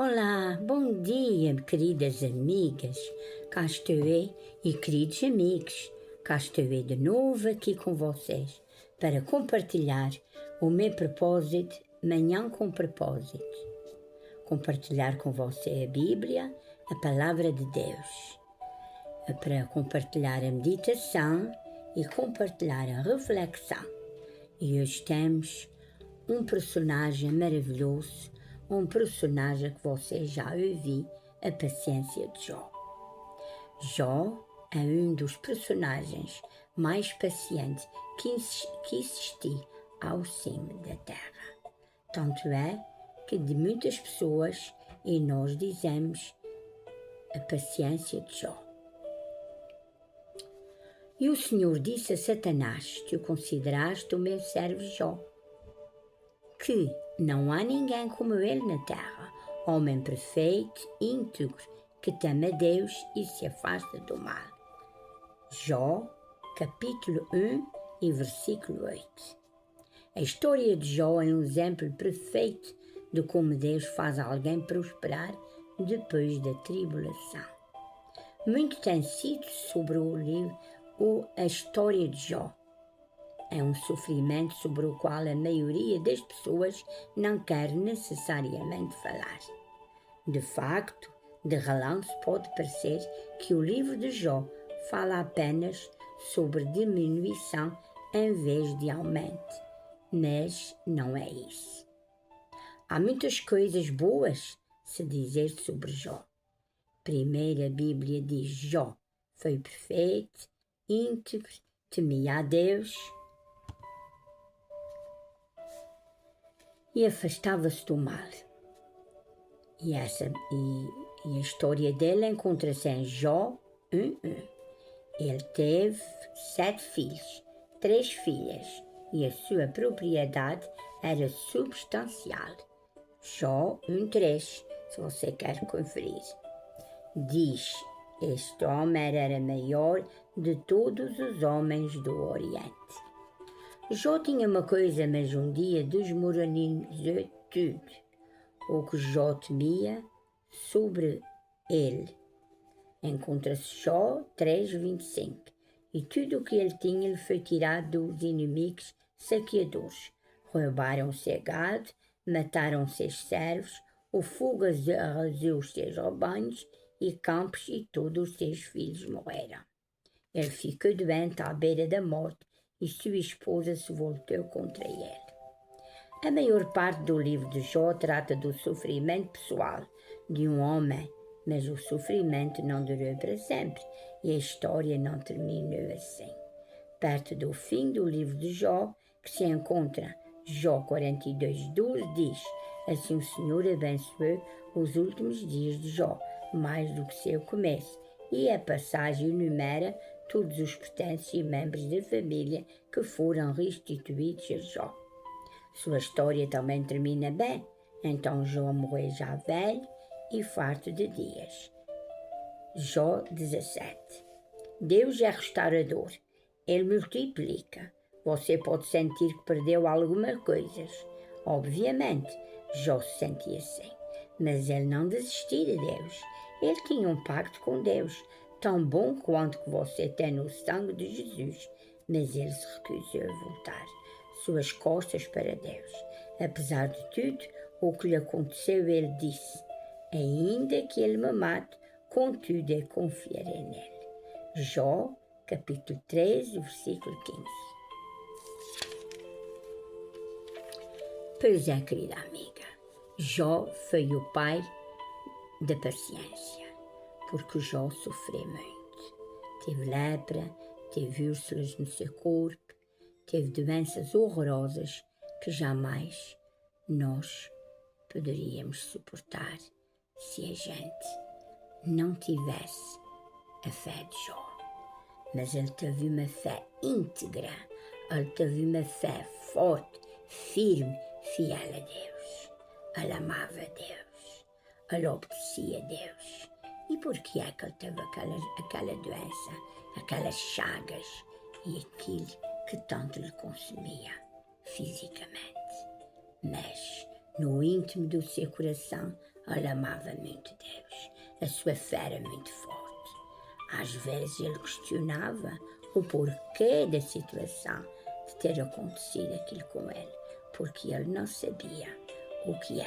Olá, bom dia, queridas amigas. Cá estou eu e queridos amigos. Cá estou eu de novo aqui com vocês para compartilhar o meu propósito, Manhã com Propósito. Compartilhar com você a Bíblia, a Palavra de Deus. Para compartilhar a meditação e compartilhar a reflexão. E hoje temos um personagem maravilhoso, um personagem que você já ouviu, a paciência de Jó. Jó é um dos personagens mais pacientes que existiu ao cimo da terra. Tanto é que de muitas pessoas e nós dizemos a paciência de Jó. E o Senhor disse a Satanás: Tu consideraste o meu servo Jó, que não há ninguém como ele na terra, homem perfeito, íntegro, que teme a Deus e se afasta do mal. Jó, capítulo 1 e versículo 8. A história de Jó é um exemplo perfeito de como Deus faz alguém prosperar depois da tribulação. Muito tem sido sobre o livro a história de Jó. É um sofrimento sobre o qual a maioria das pessoas não quer necessariamente falar. De facto, de relance pode parecer que o livro de Jó fala apenas sobre diminuição em vez de aumento, mas não é isso. Há muitas coisas boas se dizer sobre Jó. Primeiro, a Bíblia diz: Jó foi perfeito, íntegro, temia a Deus e afastava-se do mal. E a história dele encontra-se em Jó 1:1. Ele teve 7 filhos, 3 filhas, e a sua propriedade era substancial. Jó 1:3, se você quer conferir. Diz: este homem era maior de todos os homens do Oriente. Jó tinha uma coisa, mas um dia desmoronizou tudo. O que Jó temia sobre ele. Encontra-se Jó 3:25. E tudo o que ele tinha lhe foi tirado dos inimigos saqueadores. Roubaram o seu gado, mataram seus servos, o fogo arrasou os seus rebanhos e campos, e todos os seus filhos morreram. Ele ficou doente à beira da morte e sua esposa se voltou contra ele. A maior parte do livro de Jó trata do sofrimento pessoal de um homem, mas o sofrimento não durou para sempre e a história não terminou assim. Perto do fim do livro de Jó, que se encontra Jó 42:12, diz: assim o Senhor abençoou os últimos dias de Jó, mais do que seu começo, e a passagem enumera todos os pertences e membros da família que foram restituídos a Jó. Sua história também termina bem. Então Jó morreu já velho e farto de dias. Jó 17. Deus é restaurador. Ele multiplica. Você pode sentir que perdeu algumas coisas. Obviamente, Jó se sentia assim. Mas ele não desistiu de Deus. Ele tinha um pacto com Deus, tão bom quanto que você tem no sangue de Jesus. Mas ele se recusou a voltar suas costas para Deus. Apesar de tudo o que lhe aconteceu, ele disse: ainda que ele me mate, contudo eu confiarei nele. Jó, capítulo 13, versículo 15. Pois é, querida amiga, Jó foi o pai da paciência, porque Jó sofreu muito. Teve lepra, teve úlceras no seu corpo, teve doenças horrorosas que jamais nós poderíamos suportar se a gente não tivesse a fé de Jó. Mas ele teve uma fé íntegra, ele teve uma fé forte, firme, fiel a Deus. Ele amava a Deus, ele obedecia a Deus. E por que é que ele teve aquela doença, aquelas chagas e aquilo que tanto lhe consumia fisicamente? Mas no íntimo do seu coração Ele amava muito Deus, a sua fé era muito forte. Às vezes ele questionava o porquê da situação de ter acontecido aquilo com ele, porque ele não sabia o que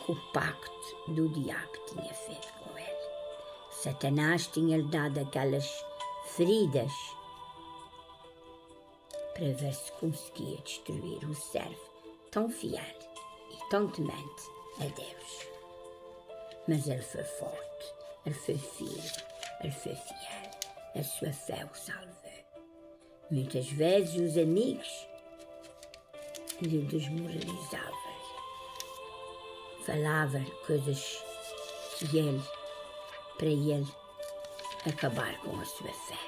o pacto do diabo tinha feito com ele. Satanás tinha-lhe dado aquelas feridas para ver se conseguia destruir um servo tão fiel e tão temente a Deus. Mas ele foi forte, ele foi firme, ele foi fiel. A sua fé o salvou. Muitas vezes os amigos lhe desmoralizavam. Falavam coisas para ele acabar com a sua fé.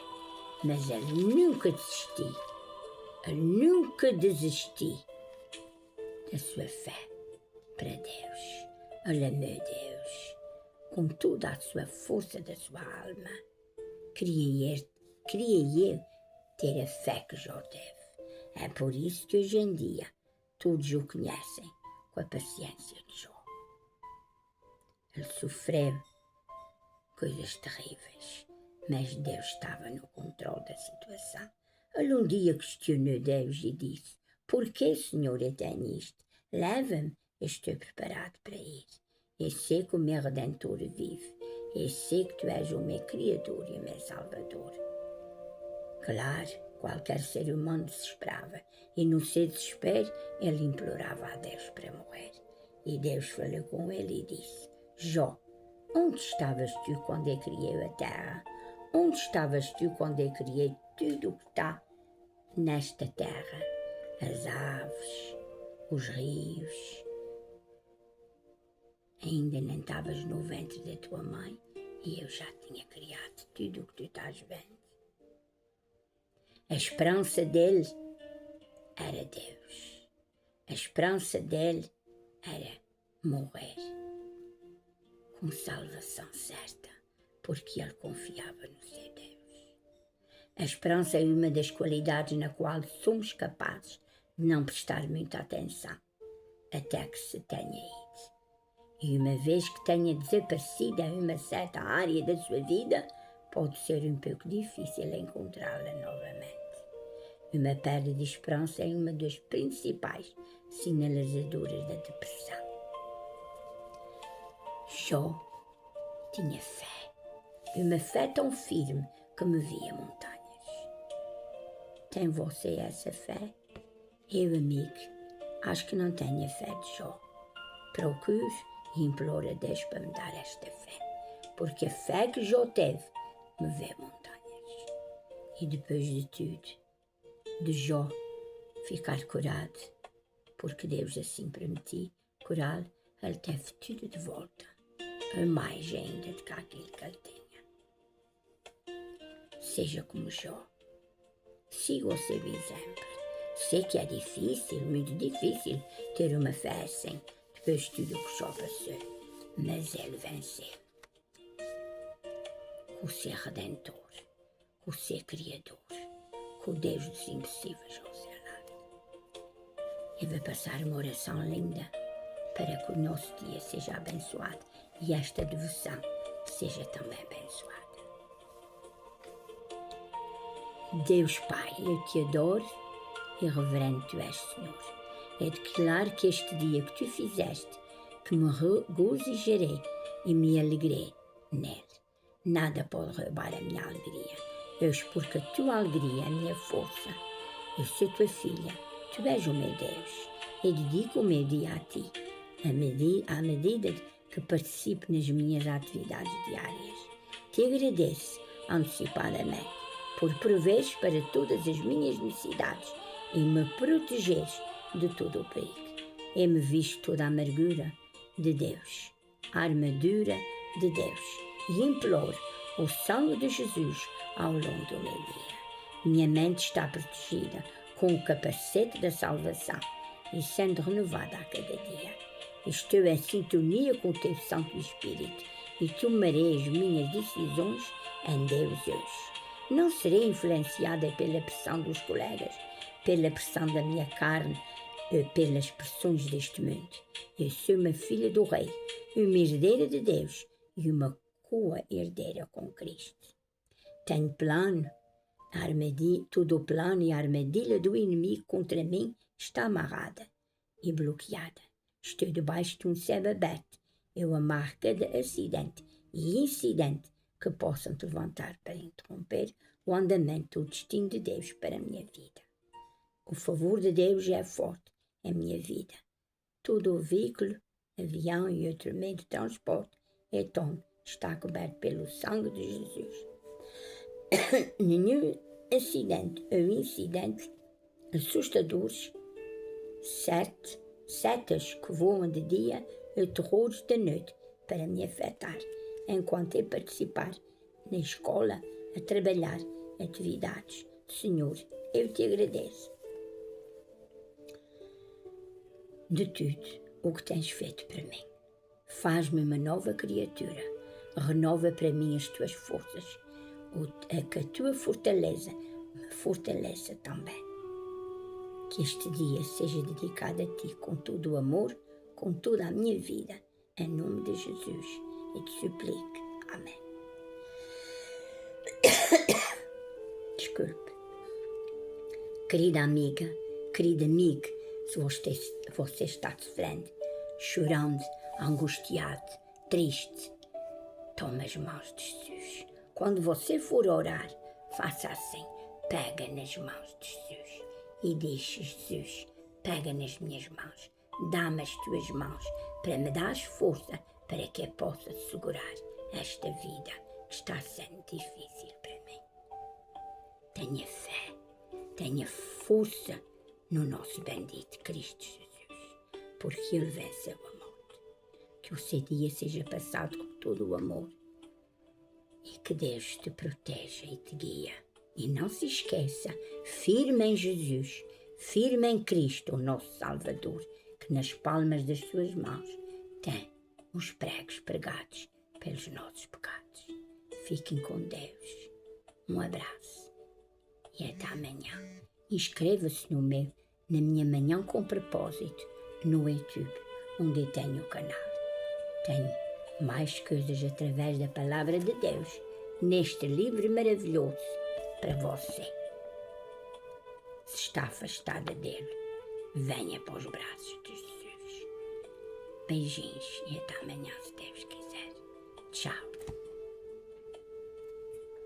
Mas ele nunca desistiu. Ele nunca desistiu da sua fé para Deus. Ele amou Deus com toda a sua força da sua alma. Queria eu ter a fé que Jó teve. É por isso que hoje em dia todos o conhecem com a paciência de Jó. Ele sofreu coisas terríveis, mas Deus estava no controle da situação. Ele um dia questionou Deus e disse: por que, Senhor, eu tenho isto? Leva-me, eu estou preparado para ir. Eu sei que o meu Redentor vive. Eu sei que tu és o meu Criador e o meu Salvador. Claro, qualquer ser humano desesperava, e no seu desespero ele implorava a Deus para morrer. E Deus falou com ele e disse: Jó, onde estavas tu quando eu criei a terra? Onde estavas tu quando eu criei tudo o que está nesta terra? As aves, os rios. Ainda não estavas no ventre da tua mãe e eu já tinha criado tudo o que tu estás vendo. A esperança dele era Deus. A esperança dele era morrer com salvação certa, porque ele confiava no seu Deus. A esperança é uma das qualidades na qual somos capazes de não prestar muita atenção até que se tenha ido. E uma vez que tenha desaparecido em uma certa área da sua vida, pode ser um pouco difícil encontrá-la novamente. Uma perda de esperança é uma das principais sinalizadoras da depressão. Jó tinha fé, uma fé tão firme que movia montanhas. Tem você essa fé? Eu, amigo, acho que não tenho a fé de Jó. Procure e implore a Deus para me dar esta fé, porque a fé que Jó teve moveu montanhas. E depois de tudo, de Jó ficar curado, porque Deus assim permitiu curá-lo, ele teve tudo de volta, a mais ainda do que aquilo que ele tinha. Seja como Jó, siga o seu exemplo. Sei que é difícil, muito difícil, ter uma fé assim, depois de tudo o que Jó passou, mas ele venceu. Com o seu Redentor, com o seu Criador, com o Deus dos impossíveis ao seu lado. Eu vou passar uma oração linda para que o nosso dia seja abençoado e esta devoção seja também abençoada. Deus Pai, eu te adoro e reverendo tu és, Senhor. É declarar que este dia que tu fizeste, que me regozijarei e me alegrei nele. Nada pode roubar a minha alegria. Deus, porque a tua alegria é a minha força. Eu sou tua filha, tu és o meu Deus. Eu dedico o meu dia a ti, à medida que participo nas minhas atividades diárias. Te agradeço antecipadamente por proveres para todas as minhas necessidades e me protegeres de todo o perigo. Eu-me visto toda a amargura de Deus, a armadura de Deus, e imploro o sangue de Jesus ao longo do meu dia. Minha mente está protegida com o capacete da salvação e sendo renovada a cada dia. Estou em sintonia com o teu Santo Espírito e tomarei as minhas decisões em Deus hoje. Não serei influenciada pela pressão dos colegas, pela pressão da minha carne pelas pressões deste mundo. Eu sou uma filha do Rei, uma herdeira de Deus e uma co-herdeira com Cristo. Tenho plano, todo o plano e a armadilha do inimigo contra mim está amarrada e bloqueada. Estou debaixo de um céu aberto. Eu amarro cada acidente e incidente que possam te levantar para interromper o andamento do destino de Deus para a minha vida. O favor de Deus é forte em minha vida. Todo o veículo, avião e outro meio de transporte está coberto pelo sangue de Jesus. Nenhum acidente ou incidentes assustadores, setas que voam de dia ou terrores da noite para me afetar, enquanto eu participar na escola, a trabalhar, atividades. Senhor, eu te agradeço de tudo o que tens feito para mim. Faz-me uma nova criatura, renova para mim as tuas forças, que a tua fortaleza me fortaleça também. Que este dia seja dedicado a ti com todo o amor, com toda a minha vida, em nome de Jesus, e te suplico. Amém. Desculpe. Querida amiga, querido amigo, se você está sofrendo, chorando, angustiado, triste, toma as mãos de Jesus. Quando você for orar, faça assim, pega nas mãos de Jesus e diz: Jesus, pega nas minhas mãos, dá-me as tuas mãos para me dar força para que eu possa segurar esta vida que está sendo difícil para mim. Tenha fé, tenha força no nosso bendito Cristo Jesus, porque Ele venceu a morte. Que o seu dia seja passado com todo o amor e que Deus te proteja e te guia. E não se esqueça, firme em Jesus, firme em Cristo, o nosso Salvador, que nas palmas das suas mãos tem os pregos pregados pelos nossos pecados. Fiquem com Deus. Um abraço e até amanhã. Inscreva-se na minha Manhã com Propósito no YouTube, onde eu tenho o canal. Tenho mais coisas através da Palavra de Deus neste livro maravilhoso para você. Se está afastada dele, venha para os braços de Jesus. Beijinhos e até amanhã, se Deus quiser. Tchau.